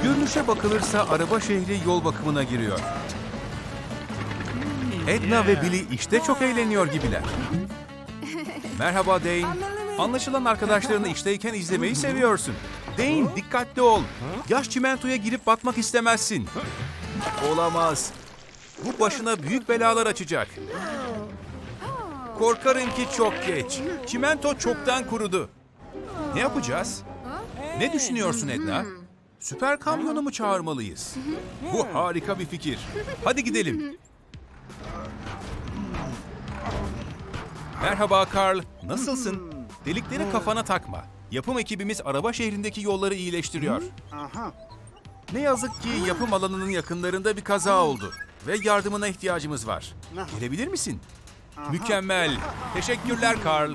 Görünüşe bakılırsa araba şehri yol bakımına giriyor. Edna ve Billy işte çok eğleniyor gibiler. Merhaba Dane. Anlaşılan arkadaşlarını işteyken izlemeyi seviyorsun. Dane, dikkatli ol. Yaş çimentoya girip batmak istemezsin. Olamaz. Bu başına büyük belalar açacak. Korkarım ki çok geç. Çimento çoktan kurudu. Ne yapacağız? Ne düşünüyorsun Edna? Süper kamyonu mu çağırmalıyız? Bu harika bir fikir. Hadi gidelim. Merhaba Carl, nasılsın? Delikleri kafana takma. Yapım ekibimiz araba şehrindeki yolları iyileştiriyor. Ne yazık ki yapım alanının yakınlarında bir kaza oldu ve yardımına ihtiyacımız var. Gelebilir misin? Mükemmel. Teşekkürler Carl.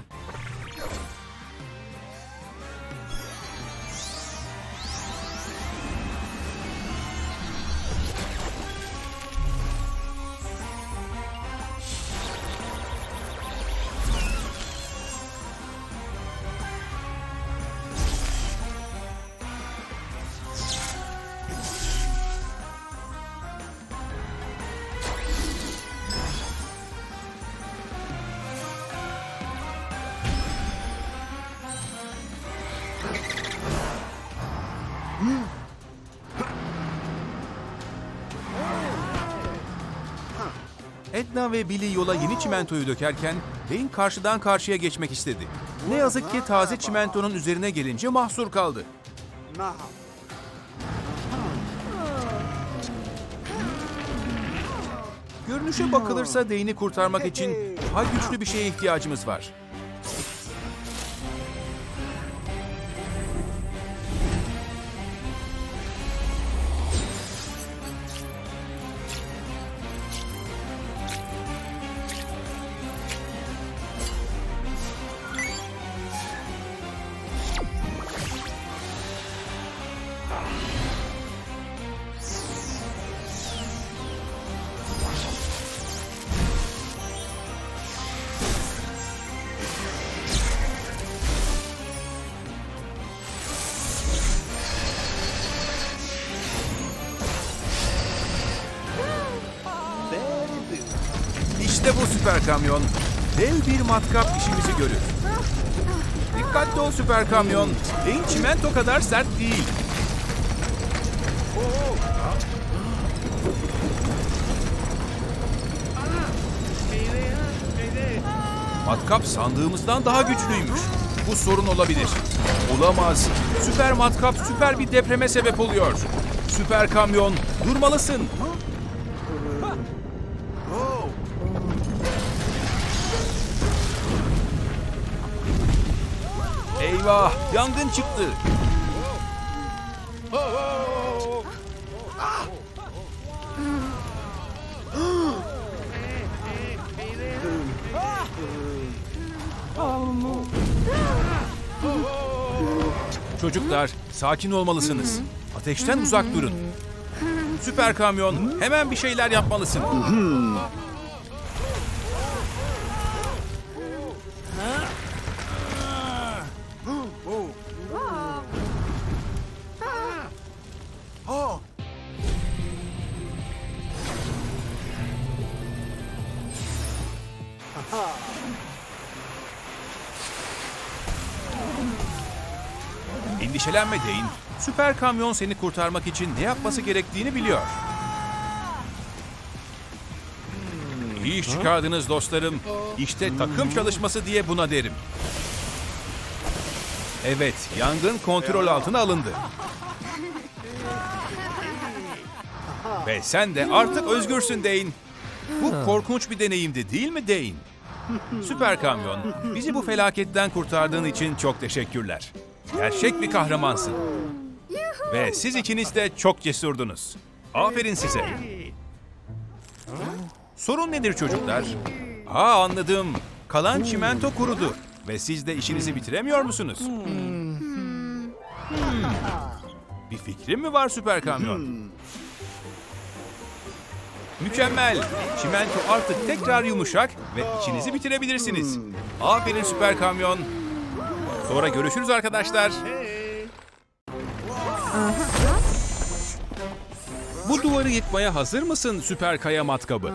Edna ve Billy yola yeni çimentoyu dökerken Dane karşıdan karşıya geçmek istedi. Ne yazık ki taze çimentonun üzerine gelince mahsur kaldı. Görünüşe bakılırsa Dane'i kurtarmak için daha güçlü bir şeye ihtiyacımız var. İşte bu süper kamyon. Dev bir matkap işimizi görür. Dikkatli ol süper kamyon. Dane çimento kadar sert değil. Matkap sandığımızdan daha güçlüymüş. Bu sorun olabilir. Olamaz. Süper matkap süper bir depreme sebep oluyor. Süper kamyon, durmalısın. Eyvah! Yangın çıktı. Çocuklar, sakin olmalısınız. Ateşten uzak durun. Süper kamyon, hemen bir şeyler yapmalısın. Endişelenme Dane. Süper kamyon seni kurtarmak için ne yapması gerektiğini biliyor. İyi iş çıkardınız dostlarım. İşte takım çalışması diye buna derim. Evet, yangın kontrol altına alındı. Ve sen de artık özgürsün Dane. Bu korkunç bir deneyimdi değil mi Dane? Süper kamyon, bizi bu felaketten kurtardığın için çok teşekkürler. Gerçek bir kahramansın. Ve siz ikiniz de çok cesurdunuz. Aferin size. Sorun nedir çocuklar? Anladım. Kalan çimento kurudu. Ve siz de işinizi bitiremiyor musunuz? Bir fikrin mi var süper kamyon? Mükemmel. Çimento artık tekrar yumuşak ve işinizi bitirebilirsiniz. Aferin süper kamyon. Sonra görüşürüz arkadaşlar. Bu duvarı yıkmaya hazır mısın süper kaya matkabı?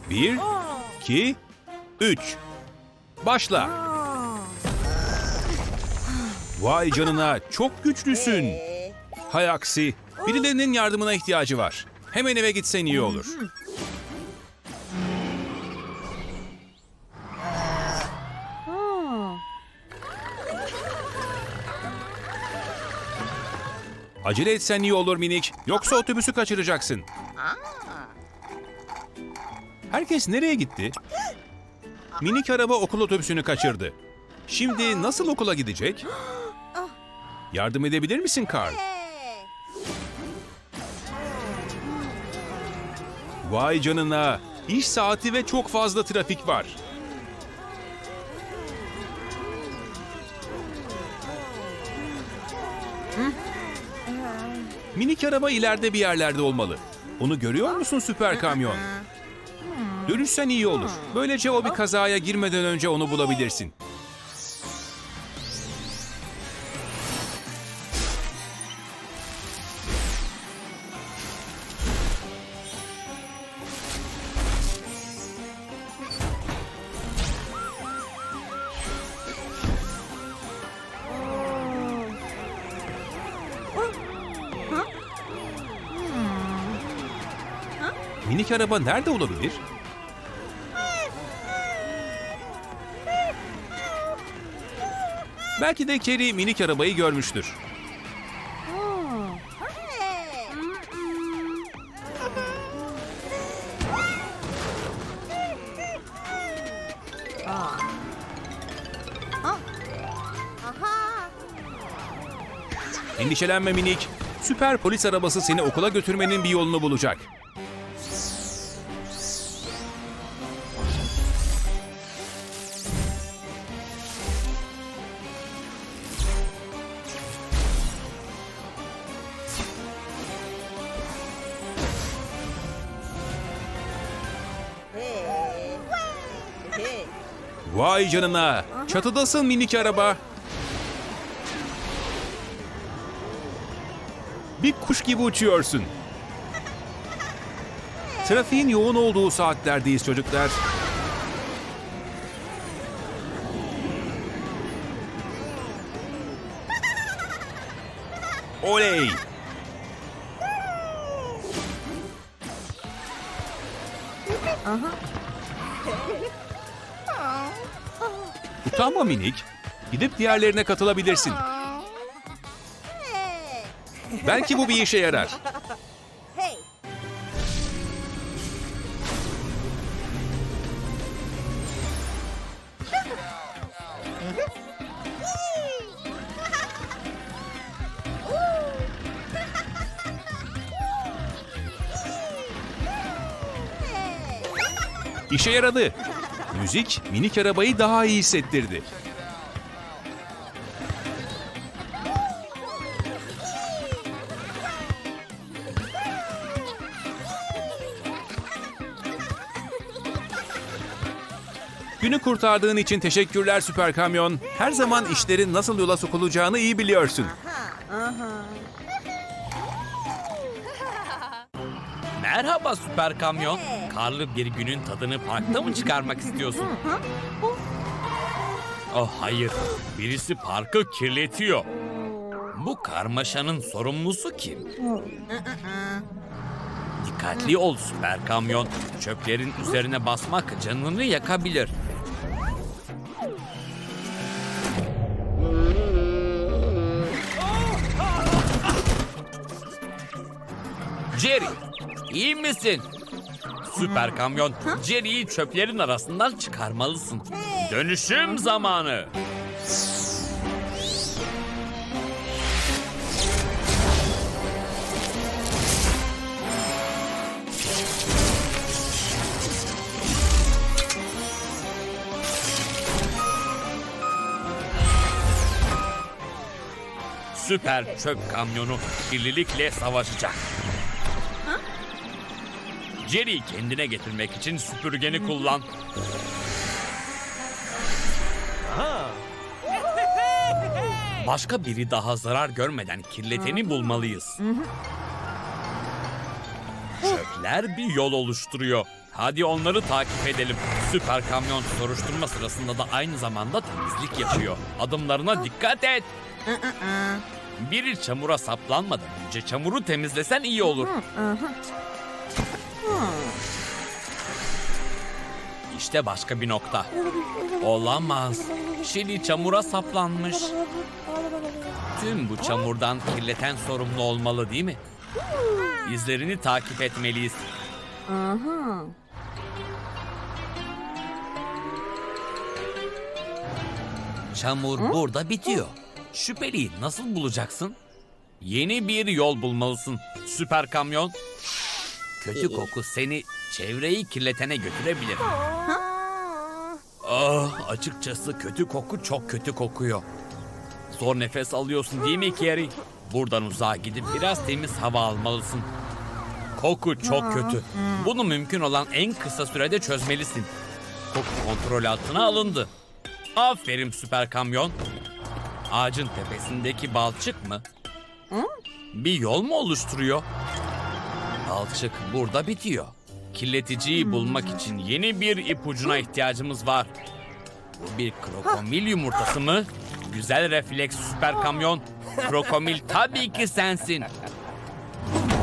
Bir, iki, üç. Başla. Vay canına, çok güçlüsün. Hay aksi, birilerinin yardımına ihtiyacı var. Hemen eve gitsen iyi olur. Acele etsen iyi olur minik, yoksa otobüsü kaçıracaksın. Herkes nereye gitti? Minik araba okul otobüsünü kaçırdı. Şimdi nasıl okula gidecek? Yardım edebilir misin Carl? Vay canına, iş saati ve çok fazla trafik var. Minik araba ileride bir yerlerde olmalı. Onu görüyor musun süper kamyon? Dönüşsen iyi olur. Böylece o bir kazaya girmeden önce onu bulabilirsin. Minik araba nerede olabilir? Belki de Carrie minik arabayı görmüştür. Endişelenme minik. Süper polis arabası seni okula götürmenin bir yolunu bulacak. Vay canına! Çatıdasın minik araba. Bir kuş gibi uçuyorsun. Trafiğin yoğun olduğu saatlerdeyiz çocuklar. Oley! Utanma minik. Gidip diğerlerine katılabilirsin. Belki bu bir işe yarar. İşe yaradı. Müzik minik arabayı daha iyi hissettirdi. Günü kurtardığın için teşekkürler süper kamyon. Her zaman işlerin nasıl yola sokulacağını iyi biliyorsun. Merhaba süper kamyon. Karlı bir günün tadını parkta mı çıkarmak istiyorsun? Oh hayır, birisi parkı kirletiyor. Bu karmaşanın sorumlusu kim? Dikkatli ol süper kamyon. Çöplerin üzerine basmak canını yakabilir. Jerry, iyi misin? Süper kamyon, Jerry'yi çöplerin arasından çıkarmalısın. Dönüşüm zamanı. Süper çöp kamyonu kirlilikle savaşacak. Jerry'i kendine getirmek için süpürgeni kullan. Başka biri daha zarar görmeden kirleteni bulmalıyız. Çöpler bir yol oluşturuyor. Hadi onları takip edelim. Süper kamyon soruşturma sırasında da aynı zamanda temizlik yapıyor. Adımlarına dikkat et. Biri çamura saplanmadan önce çamuru temizlesen iyi olur. İşte başka bir nokta. Olamaz. Şili çamura saplanmış. Tüm bu çamurdan kirleten sorumlu olmalı değil mi? İzlerini takip etmeliyiz. Çamur burada bitiyor. Şüpheliyi nasıl bulacaksın? Yeni bir yol bulmalısın. Süper kamyon. Kötü koku seni çevreyi kirletene götürebilir. Açıkçası kötü koku çok kötü kokuyor. Zor nefes alıyorsun değil mi Carrie? Buradan uzağa gidip biraz temiz hava almalısın. Koku çok kötü. Bunu mümkün olan en kısa sürede çözmelisin. Koku kontrol altına alındı. Aferin süper kamyon. Ağacın tepesindeki balçık mı? Bir yol mu oluşturuyor? Balçık burada bitiyor. Kirleticiyi bulmak için yeni bir ipucuna ihtiyacımız var. Bu bir krokomil yumurtası mı? Güzel refleks süper kamyon. Krokomil tabii ki sensin.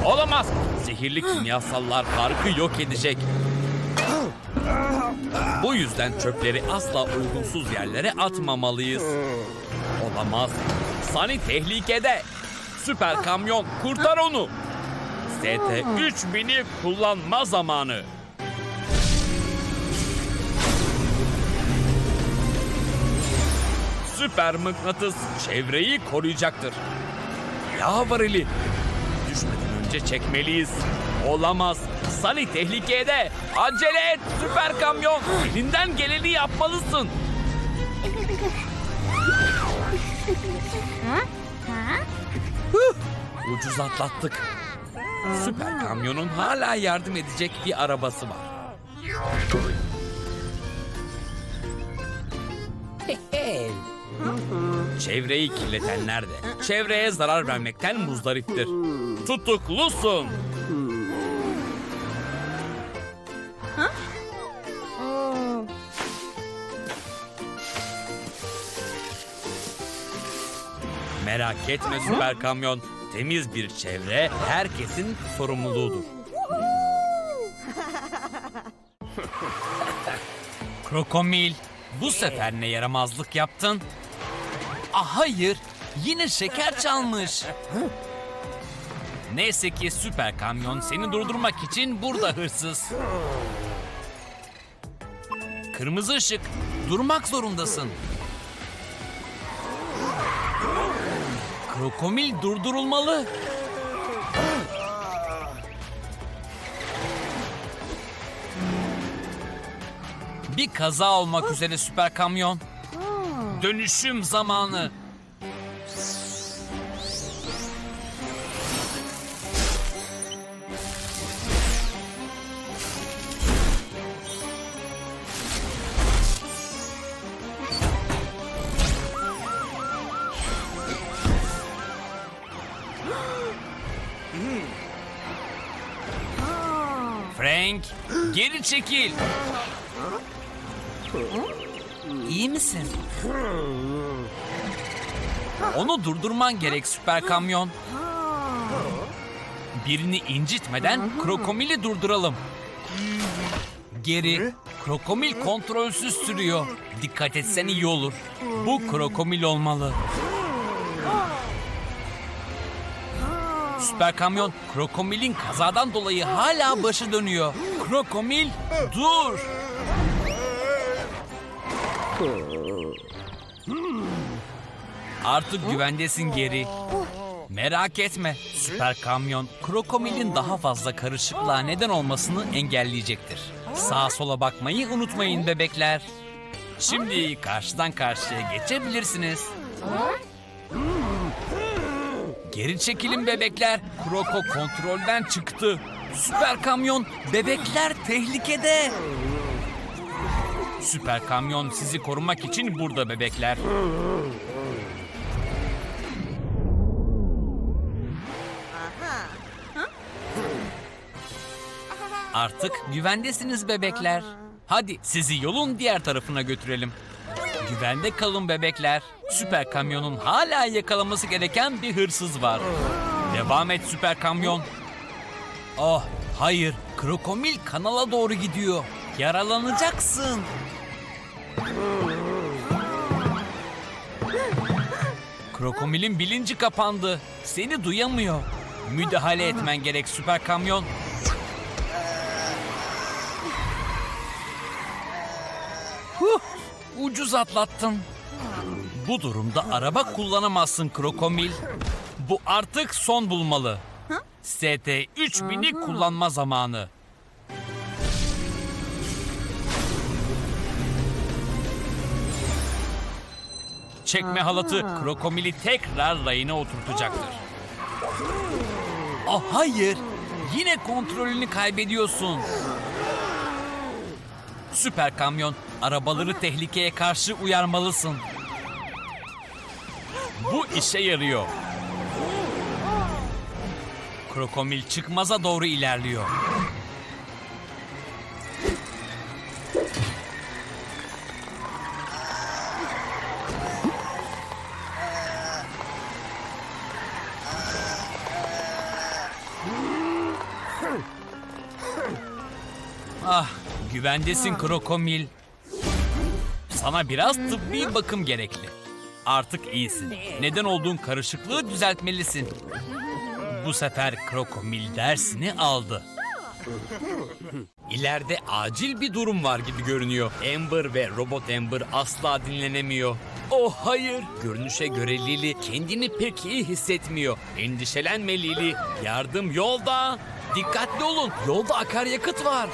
Olamaz. Zehirli kimyasallar farkı yok edecek. Bu yüzden çöpleri asla uygunsuz yerlere atmamalıyız. Olamaz. Sunny tehlikede. Süper kamyon kurtar onu. ST-3000'i kullanma zamanı. Süper mıknatıs çevreyi koruyacaktır. Yağ varili. Düşmeden önce çekmeliyiz. Olamaz. Sunny tehlikede. Acele et süper kamyon. Elinden geleni yapmalısın. Ucuz atlattık. Süper kamyonun hala yardım edecek bir arabası var. Çevreyi kirletenler de çevreye zarar vermekten muzdariptir. Tutuklusun. Merak etme süper kamyon. Temiz bir çevre herkesin sorumluluğudur. Krokomil, bu sefer ne yaramazlık yaptın? Hayır, yine şeker çalmış. Neyse ki süper kamyon seni durdurmak için burada hırsız. Kırmızı ışık, durmak zorundasın. Krokomil durdurulmalı. Bir kaza olmak üzere süper kamyon. Dönüşüm zamanı. Frank, geri çekil. İyi misin? Onu durdurman gerek süper kamyon. Birini incitmeden krokomili durduralım. Geri, krokomil kontrolsüz sürüyor. Dikkat etsen iyi olur. Bu krokomil olmalı. Süper kamyon, krokomilin kazadan dolayı hala başı dönüyor. Krokomil, dur! Artık güvendesin geri. Merak etme, süper kamyon, krokomilin daha fazla karışıklığa neden olmasını engelleyecektir. Sağa sola bakmayı unutmayın bebekler. Şimdi karşıdan karşıya geçebilirsiniz. Geri çekilin bebekler. Kroko kontrolden çıktı. Süper kamyon, bebekler tehlikede. Süper kamyon sizi korumak için burada bebekler. Artık güvendesiniz bebekler. Hadi sizi yolun diğer tarafına götürelim. Güvende kalın bebekler. Süper kamyonun hala yakalaması gereken bir hırsız var. Devam et süper kamyon. Oh hayır, Krokomil kanala doğru gidiyor. Yaralanacaksın. Krokomil'in bilinci kapandı. Seni duyamıyor. Müdahale etmen gerek süper kamyon. Ucuz atlattın. Bu durumda araba kullanamazsın Krokomil. Bu artık son bulmalı. ST-3000'i kullanma zamanı. Çekme halatı Krokomil'i tekrar rayına oturtacaktır. Oh hayır, yine kontrolünü kaybediyorsun. Süper kamyon, arabaları tehlikeye karşı uyarmalısın. Bu işe yarıyor. Krokomil çıkmaza doğru ilerliyor. Ah, güvendesin Krokomil. Sana biraz tıbbi bakım gerekli. Artık iyisin. Neden olduğun karışıklığı düzeltmelisin. Bu sefer Krokomil dersini aldı. İleride acil bir durum var gibi görünüyor. Amber ve Robot Amber asla dinlenemiyor. Oh hayır. Görünüşe göre Lili kendini pek iyi hissetmiyor. Endişelenme Lili. Yardım yolda. Dikkatli olun. Yolda akaryakıt var.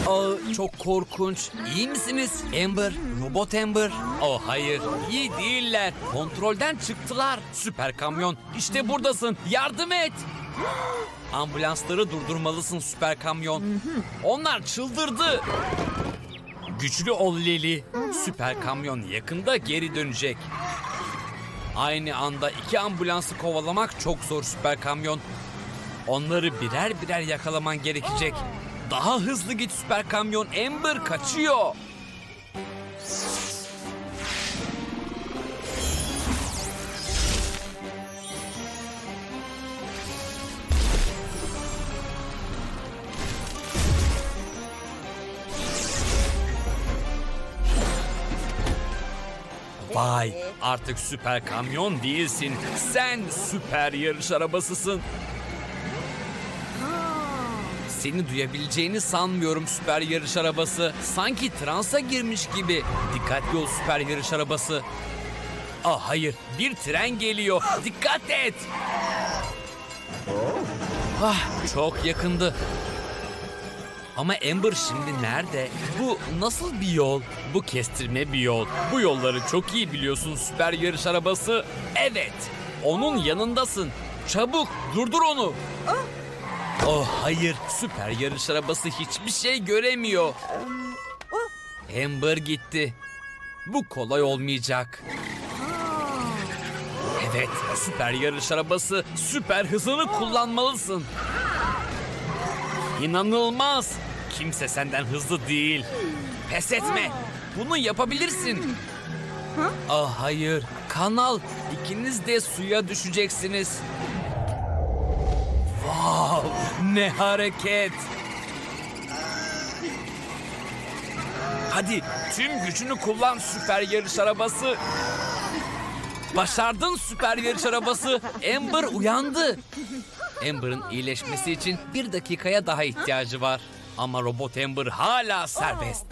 Aa, çok korkunç. İyi misiniz Amber? Robot Amber? Oh hayır. İyi değiller. Kontrolden çıktılar. Süper kamyon. İşte buradasın. Yardım et. Ambulansları durdurmalısın süper kamyon. Onlar çıldırdı. Güçlü ol Lili. Süper kamyon yakında geri dönecek. Aynı anda iki ambulansı kovalamak çok zor süper kamyon. Onları birer birer yakalaman gerekecek. Daha hızlı git süper kamyon. Amber kaçıyor. Vay, artık süper kamyon değilsin. Sen süper yarış arabasısın. Seni duyabileceğini sanmıyorum süper yarış arabası. Sanki transa girmiş gibi. Dikkatli ol süper yarış arabası. Ah hayır, bir tren geliyor. Dikkat et. Ah, çok yakındı. Ama Amber şimdi nerede? Bu nasıl bir yol? Bu kestirme bir yol. Bu yolları çok iyi biliyorsun süper yarış arabası. Evet, onun yanındasın. Çabuk durdur onu. Oh hayır, süper yarış arabası hiçbir şey göremiyor. Amber gitti. Bu kolay olmayacak. Evet, süper yarış arabası süper hızını kullanmalısın. İnanılmaz. Kimse senden hızlı değil. Pes etme. Bunu yapabilirsin. Ah hayır. Kanal. İkiniz de suya düşeceksiniz. Wow, ne hareket. Hadi tüm gücünü kullan süper yarış arabası. Başardın süper yarış arabası. Amber uyandı. Amber'ın iyileşmesi için 1 dakikaya daha ihtiyacı var. Ama Robot Amber hala serbest.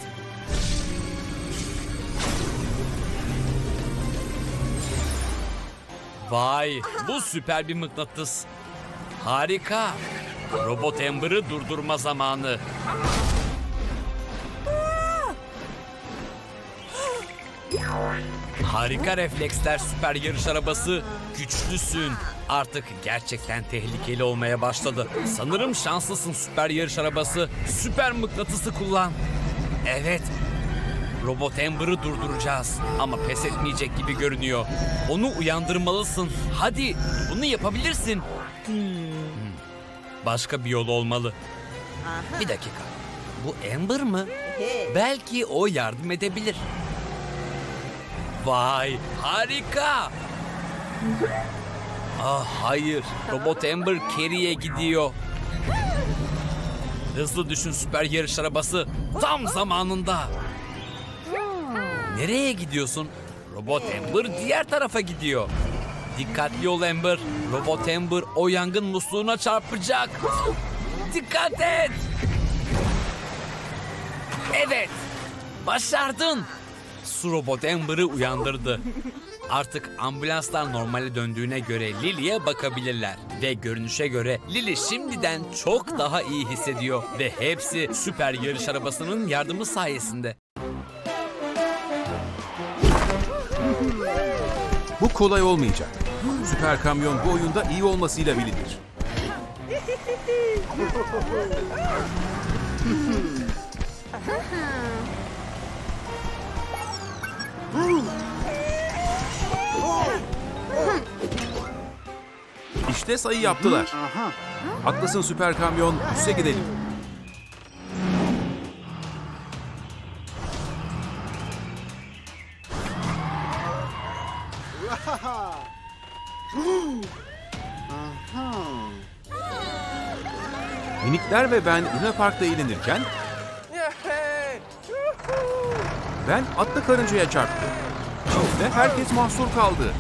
Vay, bu süper bir mıknatıs. Harika. Robot Amber'ı durdurma zamanı. Harika refleksler süper yarış arabası. Güçlüsün. Artık gerçekten tehlikeli olmaya başladı. Sanırım şanslısın süper yarış arabası. Süper mıknatısı kullan. Evet. Robot Amber'ı durduracağız. Ama pes etmeyecek gibi görünüyor. Onu uyandırmalısın. Hadi, bunu yapabilirsin. Başka bir yol olmalı. Bir dakika. Bu Amber mı? Belki o yardım edebilir. Vay, harika. Ah hayır, Robot Amber Carrie'ye gidiyor. Hızlı düşün süper yarış arabası. Tam zamanında. Nereye gidiyorsun? Robot Amber diğer tarafa gidiyor. Dikkatli ol Amber. Robot Amber o yangın musluğuna çarpacak. Dikkat et. Evet. Başardın. Su Robot Amber'ı uyandırdı. Artık ambulanslar normale döndüğüne göre Lily'ye bakabilirler. Ve görünüşe göre Lily şimdiden çok daha iyi hissediyor. Ve hepsi süper yarış arabasının yardımı sayesinde. Bu kolay olmayacak. Süper kamyon bu oyunda iyi olmasıyla bilinir. İşte sayı yaptılar. Haklısın süper kamyon, üste gidelim. Minikler ve ben Luna Park'ta eğlenirken ben atlı karıncaya çarptım. Ve herkes mahsur kaldı.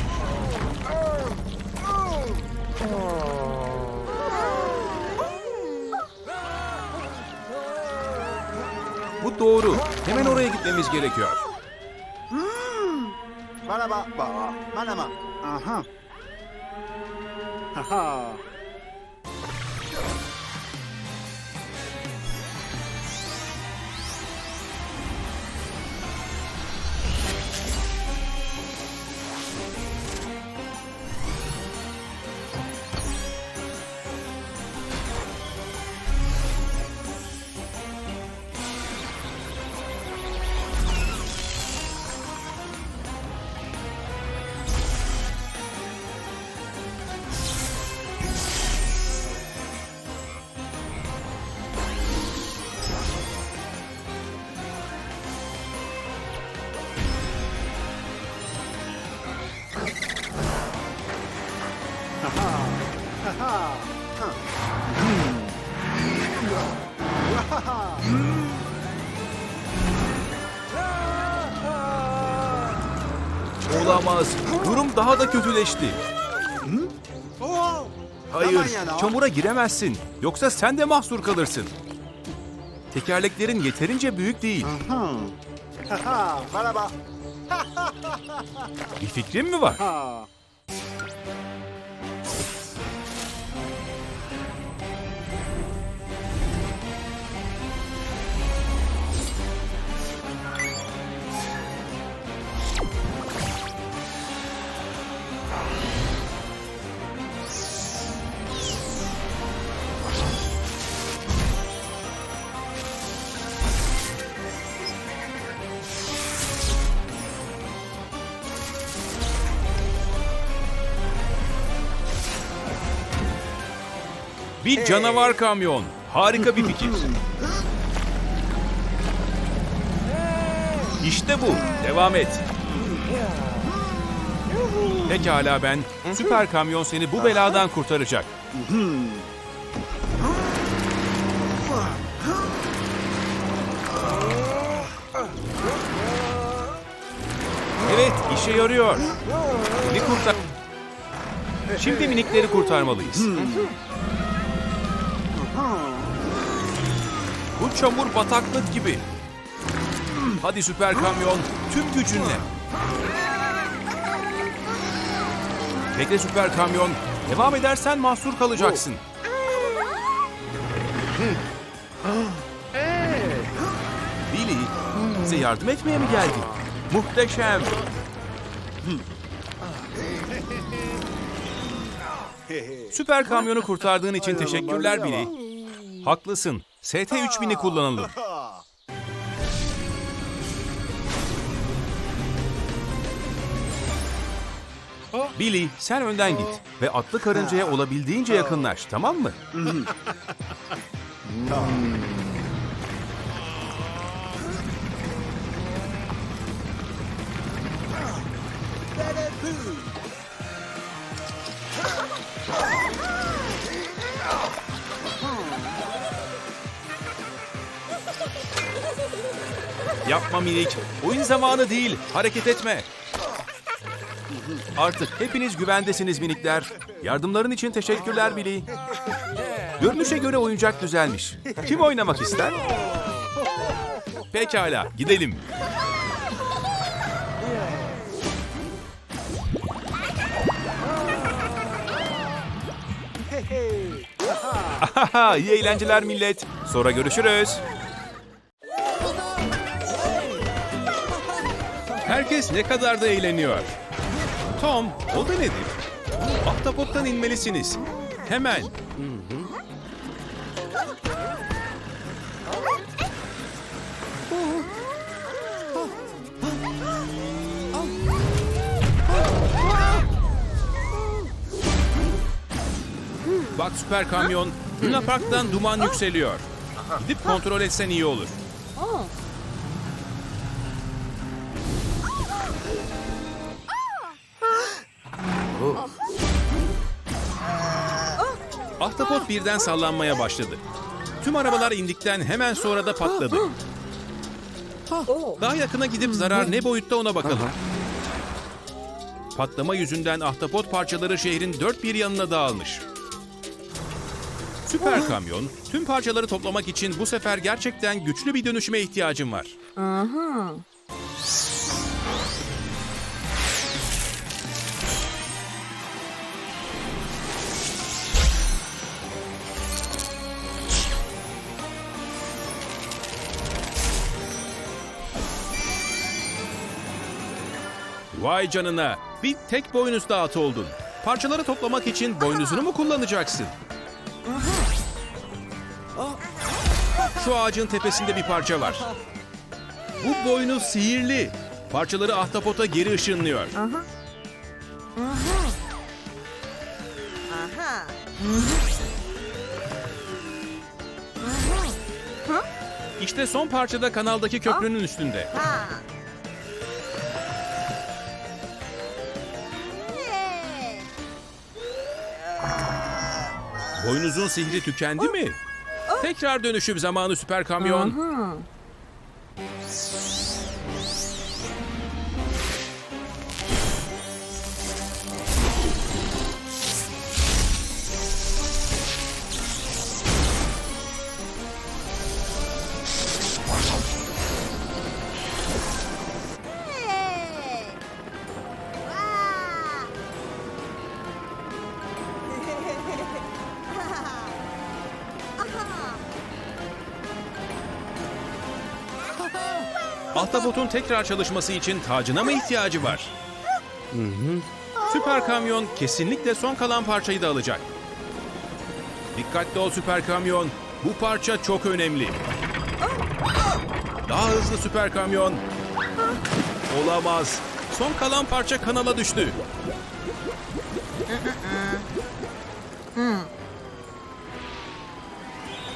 Bu doğru. Hemen oraya gitmemiz gerekiyor. Bana bak, bana bak. Aha. Haha. Olamaz. Durum daha da kötüleşti. Oh! Hayır, Aman yana. çamura giremezsin. Yoksa sen de mahsur kalırsın. Tekerleklerin yeterince büyük değil. Haha, bana bak. Bir fikrin mi var? Ha. Bir canavar kamyon. Harika bir fikir. İşte bu. Devam et. Pekala ben. Süper kamyon seni bu beladan kurtaracak. Evet, işe yarıyor. Beni kurtar. Şimdi minikleri kurtarmalıyız. Bu çamur bataklık gibi. Hadi süper kamyon, tüm gücünle. Bekle süper kamyon. Devam edersen mahsur kalacaksın. Billy, bize yardım etmeye mi geldin? Muhteşem. Süper kamyonu kurtardığın için teşekkürler Billy. Haklısın. ST-3000'i kullanalım. Billy, sen önden git ve atlı karıncaya olabildiğince yakınlaş, tamam mı? Yapma minik. Oyun zamanı değil. Hareket etme. Artık hepiniz güvendesiniz minikler. Yardımların için teşekkürler Billy. Görünüşe göre oyuncak düzelmiş. Kim oynamak ister? Pekala, gidelim. Ahaha, iyi eğlenceler millet. Sonra görüşürüz. Herkes ne kadar da eğleniyor. Tom, o da nedir? Ahtapottan inmelisiniz. Hemen. Bak süper kamyon, Luna Park'tan duman yükseliyor. Gidip kontrol etsen iyi olur. Ahtapot birden sallanmaya başladı. Tüm arabalar indikten hemen sonra da patladı. Daha yakına gidip zarar ne boyutta ona bakalım. Patlama yüzünden ahtapot parçaları şehrin dört bir yanına dağılmış. Süper kamyon, tüm parçaları toplamak için bu sefer gerçekten güçlü bir dönüşüme ihtiyacım var. Vay canına, bir tek boynuzlu at oldun. Parçaları toplamak için boynuzunu mu kullanacaksın? Şu ağacın tepesinde bir parça var. Bu boynuz sihirli. Parçaları ahtapota geri ışınlıyor. İşte son parçada kanaldaki köprünün üstünde. Boynuzun sihri tükendi mi? Tekrar dönüşüm zamanı süper kamyon. Ahtapotun tekrar çalışması için tacına mı ihtiyacı var? Süper kamyon kesinlikle son kalan parçayı da alacak. Dikkatli ol süper kamyon. Bu parça çok önemli. Daha hızlı süper kamyon. Olamaz. Son kalan parça kanala düştü.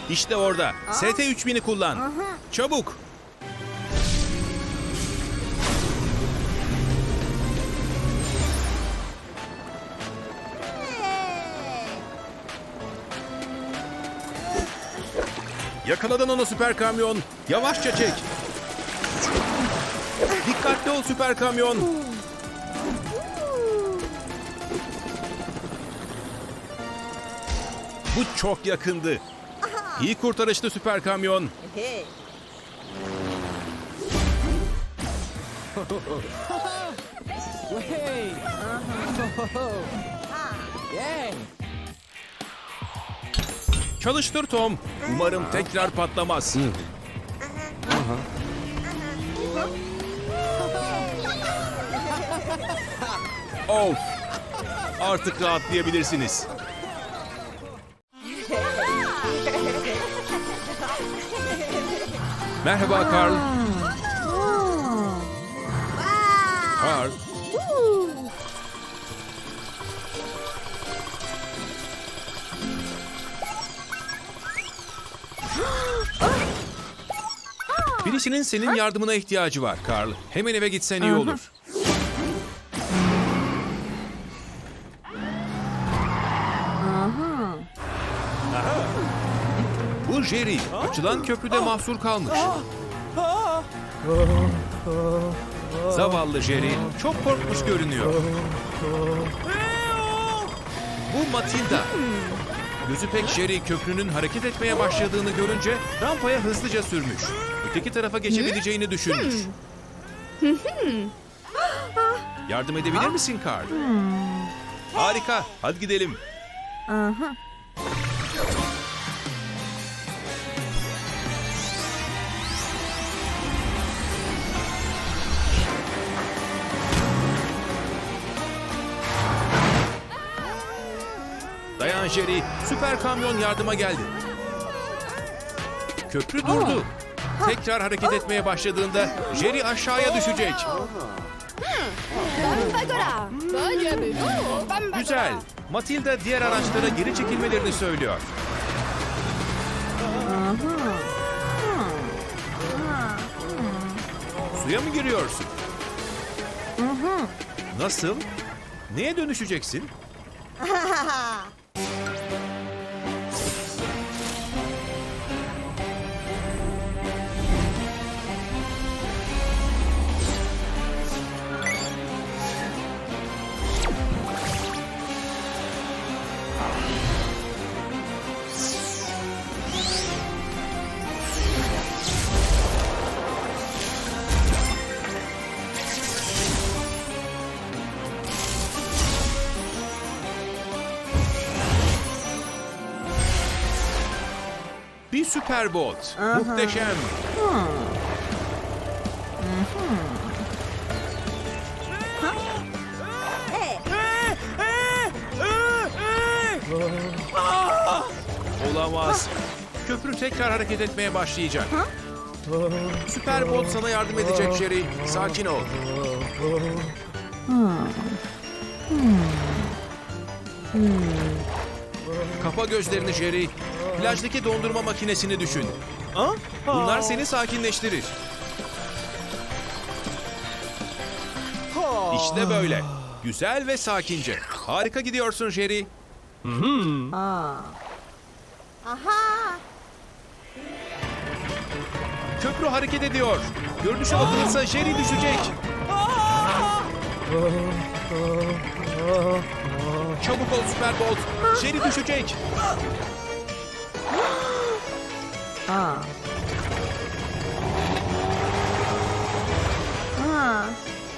İşte orada. ST-3000'i kullan. Çabuk. Yakaladın onu süper kamyon. Yavaşça çek. Dikkatli ol süper kamyon. Bu çok yakındı. İyi kurtarıştı süper kamyon. Çalıştır Tom. Umarım tekrar patlamaz. Of! Artık rahatlayabilirsiniz. Merhaba Carl. Carl. Birisinin senin yardımına ihtiyacı var Carl. Hemen eve gitsen iyi olur. Bu Jerry. Açılan köprüde mahsur kalmış. Zavallı Jerry çok korkmuş görünüyor. Bu Matilda. Gözü pek Jerry köprünün hareket etmeye başladığını görünce rampaya hızlıca sürmüş. Öteki tarafa geçebileceğini düşünmüş. Yardım edebilir misin Carl? Harika. Hadi gidelim. Dayan Jerry. Süper kamyon yardıma geldi. Köprü durdu. Tekrar hareket etmeye başladığında Jerry aşağıya düşecek. Güzel. Matilda diğer araçlara geri çekilmelerini söylüyor. Suya mı giriyorsun? Nasıl? Neye dönüşeceksin? Bir süper bot. Muhteşem. Olamaz. Köprü tekrar hareket etmeye başlayacak. Süper bot sana yardım edecek Jerry. Sakin ol. Kapa gözlerini Jerry. Plajdaki dondurma makinesini düşün. Bunlar seni sakinleştirir. İşte böyle. Güzel ve sakince. Harika gidiyorsun Jerry. Köprü hareket ediyor. Görünüşe bakılırsa Jerry düşecek. Çabuk ol Superbolt. Jerry düşecek.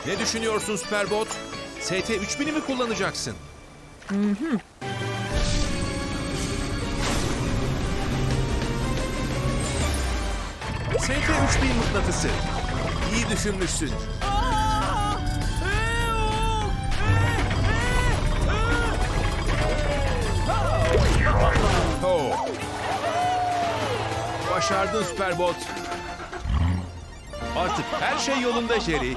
Ne düşünüyorsun Superbot? ST-3000'i mi kullanacaksın? ST-3000 mıknatısı. İyi düşünmüşsün. Oh. Başardın Superbot. Artık her şey yolunda Jerry.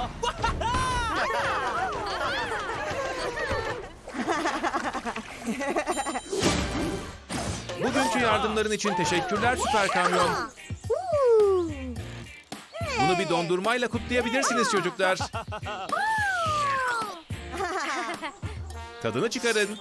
Bugünkü yardımların için teşekkürler Süper Kamyon. Bunu bir dondurmayla kutlayabilirsiniz çocuklar. Tadını çıkarın.